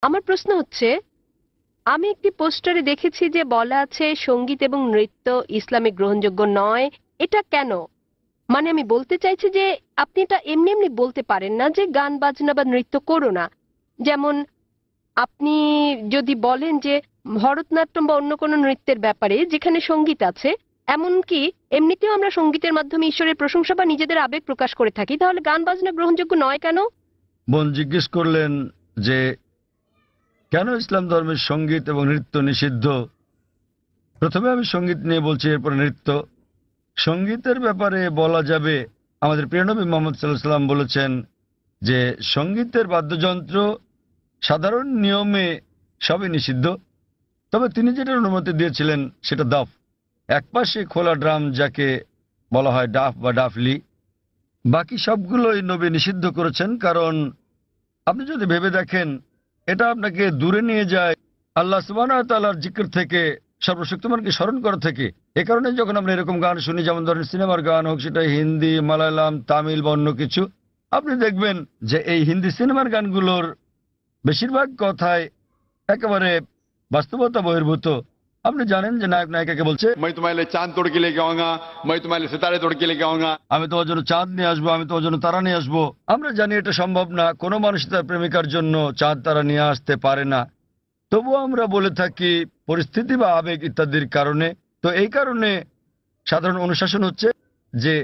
আমার প্রশ্ন হচ্ছে, আমি একটি পোস্টারে দেখেছি যে বলা আছে সঙ্গীত এবং নৃত্য ইসলামে গ্রহণযোগ্য নয়। এটা কেন? মানে আমি বলতে চাইছি যে আপনি এটা এমনি এমনি বলতে পারেন না যে গান বাজনা বা নৃত্য করো না। যেমন আপনি যদি বলেন যে ভরতনাট্যম বা অন্য কোনো নৃত্যের ব্যাপারে যেখানে সঙ্গীত আছে, এমনকি এমনিতেও আমরা সঙ্গীতের মাধ্যমে ঈশ্বরের প্রশংসা বা নিজেদের আবেগ প্রকাশ করে থাকি, তাহলে গান বাজনা গ্রহণযোগ্য নয় কেন? বোন জিজ্ঞেস করলেন যে কেন ইসলাম ধর্মের সঙ্গীত এবং নৃত্য নিষিদ্ধ। প্রথমে আমি সঙ্গীত নিয়ে বলছি, এরপর নৃত্য। সঙ্গীতের ব্যাপারে বলা যাবে, আমাদের প্রিয় নবী মুহাম্মদ সাল্লাল্লাহু আলাইহি ওয়াসাল্লাম বলেছেন যে সঙ্গীতের বাদ্যযন্ত্র সাধারণ নিয়মে সবই নিষিদ্ধ, তবে তিনি যেটা অনুমতি দিয়েছিলেন সেটা দাফ, একপাশে খোলা ড্রাম যাকে বলা হয় ডাফ বা ডাফলি। বাকি সবগুলোই নবী নিষিদ্ধ করেছেন, কারণ আপনি যদি ভেবে দেখেন এটা আপনাকে দূরে নিয়ে যায় আল্লাহ সুবহানাহু ওয়া তাআলার জিকির থেকে, সর্বশক্তিমানকে স্মরণ করা থেকে। এ কারণে যখন আমরা এরকম গান শুনি, যেমন ধরেন সিনেমার গান হোক, সেটা হিন্দি, মালায়ালাম, তামিল বা অন্য কিছু, আপনি দেখবেন যে এই হিন্দি সিনেমার গানগুলোর বেশিরভাগ কথাই একেবারে বাস্তবতা বহির্ভূত। আপনি জানেন যে নায়ক নায়িকাকে বলছে, मैं तुम्हारे लिए चांद तोड़ के लेके आऊंगा, मैं तुम्हारे लिए सितारे तोड़ के लेके आऊंगा। আমি তোমার জন্য চাঁদ নিয়ে আসবো, আমি তোমার জন্য তারা নিয়ে আসবো। আমরা জানি এটা সম্ভব না, কোনো মানুষ তার প্রেমিকার জন্য চাঁদ তারা নিয়ে আসতে পারে না। তবুও আমরা বলে থাকি পরিস্থিতি বা আবেগ ইত্যাদির কারণে। তো এই কারণে সাধারণ অনুশাসন হচ্ছে যে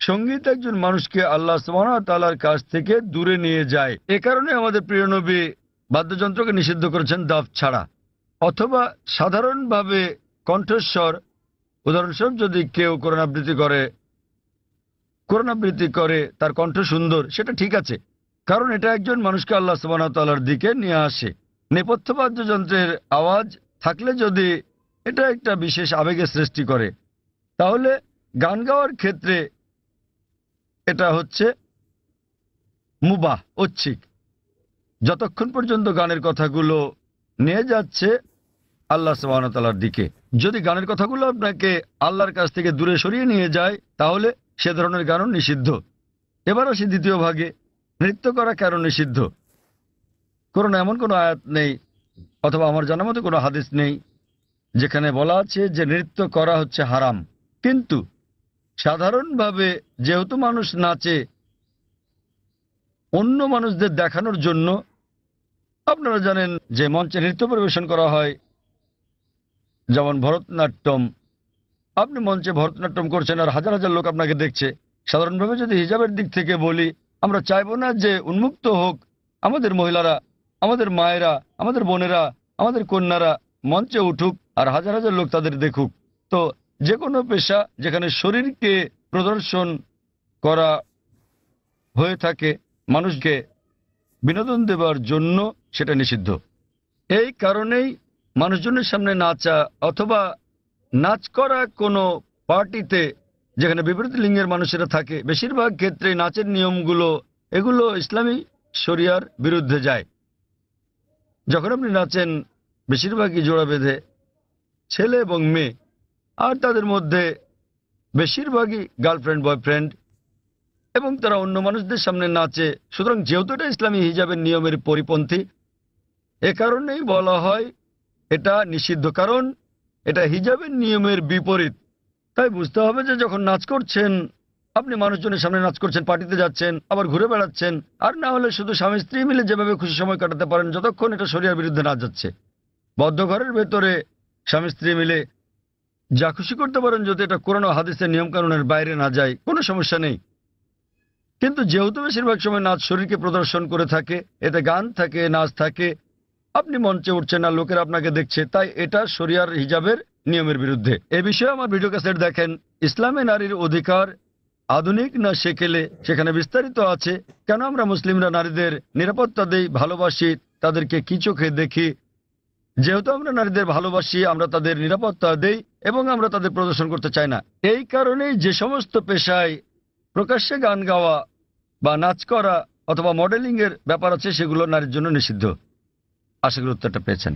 সঙ্গীত একজন মানুষকে আল্লাহ সুবহানাহু ওয়া তাআলার কাছ থেকে দূরে নিয়ে যায়। এ কারণে আমাদের প্রিয় নবী বাদ্যযন্ত্রকে নিষিদ্ধ করেছেন দাফ ছাড়া। অথবা সাধারণভাবে কণ্ঠস্বর, উদাহরণস্বরূপ যদি কেউ কোরআন আবৃত্তি করে, তার কণ্ঠ সুন্দর, সেটা ঠিক আছে, কারণ এটা একজন মানুষকে আল্লাহ সুবহানাহু ওয়া তাআলার দিকে নিয়ে আসে। নেপথ্য বাদ্যযন্ত্রের আওয়াজ থাকলে যদি এটা একটা বিশেষ আবেগের সৃষ্টি করে, তাহলে গান গাওয়ার ক্ষেত্রে এটা হচ্ছে মুবাহ, ঐচ্ছিক, যতক্ষণ পর্যন্ত গানের কথাগুলো নিয়ে যাচ্ছে আল্লাহ সুবহানাহু ওয়া তাআলার দিকে। যদি গানের কথাগুলো আপনাকে আল্লাহর কাছ থেকে দূরে সরিয়ে নিয়ে যায়, তাহলে সে ধরনের গানও নিষিদ্ধ। এবার আসি দ্বিতীয় ভাগে, নৃত্য করা কেন নিষিদ্ধ। কোরআনে এমন কোনো আয়াত নেই, অথবা আমার জানার মতো কোনো হাদিস নেই যেখানে বলা আছে যে নৃত্য করা হচ্ছে হারাম। কিন্তু সাধারণভাবে যেহেতু মানুষ নাচে অন্য মানুষদের দেখানোর জন্য, আপনারা জানেন যে মঞ্চে নৃত্য পরিবেশন করা হয়, যেমন ভরতনাট্যম। আপনি মঞ্চে ভরতনাট্যম করছেন আর হাজার হাজার লোক আপনাকে দেখছে। সাধারণভাবে যদি হিজাবের দিক থেকে বলি, আমরা চাইবো না যে উন্মুক্ত হোক আমাদের মহিলারা, আমাদের মায়েরা, আমাদের বোনেরা, আমাদের কন্যারা মঞ্চে উঠুক আর হাজার হাজার লোক তাদের দেখুক। তো যে কোনো পেশা যেখানে শরীরকে প্রদর্শন করা হয়ে থাকে মানুষকে বিনোদন দেবার জন্য, সেটা নিষিদ্ধ। এই কারণেই মানুষজনের সামনে নাচা অথবা নাচ করা কোনো পার্টিতে যেখানে বিপরীত লিঙ্গের মানুষেরা থাকে, বেশিরভাগ ক্ষেত্রে নাচের নিয়মগুলো এগুলো ইসলামী শরিয়ার বিরুদ্ধে যায়। যখন আপনি নাচেন বেশিরভাগই জোড়া বেঁধে, ছেলে এবং মেয়ে, আর তাদের মধ্যে বেশিরভাগই গার্লফ্রেন্ড বয়ফ্রেন্ড, এবং তারা অন্য মানুষদের সামনে নাচে। সুতরাং যেহেতু এটা ইসলামী হিজাবের নিয়মের পরিপন্থী, এ কারণেই বলা হয় এটা নিষিদ্ধ, কারণ এটা হিজাবের নিয়মের বিপরীত। তাই বুঝতে হবে যে যখন নাচ করছেন, আপনি মানুষজনের সামনে নাচ করছেন, পার্টিতে যাচ্ছেন, আবার ঘুরে বেড়াচ্ছেন, আর না হলে শুধু স্বামী স্ত্রী মিলে যেভাবে খুশি সময় কাটাতে পারেন, যতক্ষণ এটা শরিয়ার বিরুদ্ধে না যাচ্ছে। বদ্ধ ঘরের ভেতরে স্বামী স্ত্রী মিলে যা খুশি করতে পারেন, যদি এটা কোরআন ও হাদিসের নিয়মকানুনের বাইরে না যায়, কোনো সমস্যা নেই। কিন্তু যেহেতু বেশিরভাগ সময় নাচ শরীরকে প্রদর্শন করে থাকে, এতে গান থাকে, নাচ থাকে, আপনি মঞ্চে উঠছেন না, লোকেরা আপনাকে দেখছে, তাই এটা শরিয়ার হিজাবের নিয়মের বিরুদ্ধে। এ বিষয়ে আমার ভিডিও ক্যাসেট দেখেন, ইসলামে নারীর অধিকার আধুনিক না সেকেলে, সেখানে বিস্তারিত আছে কেন আমরা মুসলিমরা নারীদের নিরাপত্তা দেই, ভালোবাসি, তাদেরকে কি চোখে দেখি। যেহেতু আমরা নারীদের ভালোবাসি, আমরা তাদের নিরাপত্তা দেই এবং আমরা তাদের প্রদর্শন করতে চাই না। এই কারণেই যে সমস্ত পেশায় প্রকাশ্যে গান গাওয়া বা নাচ করা অথবা মডেলিং এর ব্যাপার আছে, সেগুলো নারীর জন্য নিষিদ্ধ। আশা করি উত্তরটা পেয়েছেন।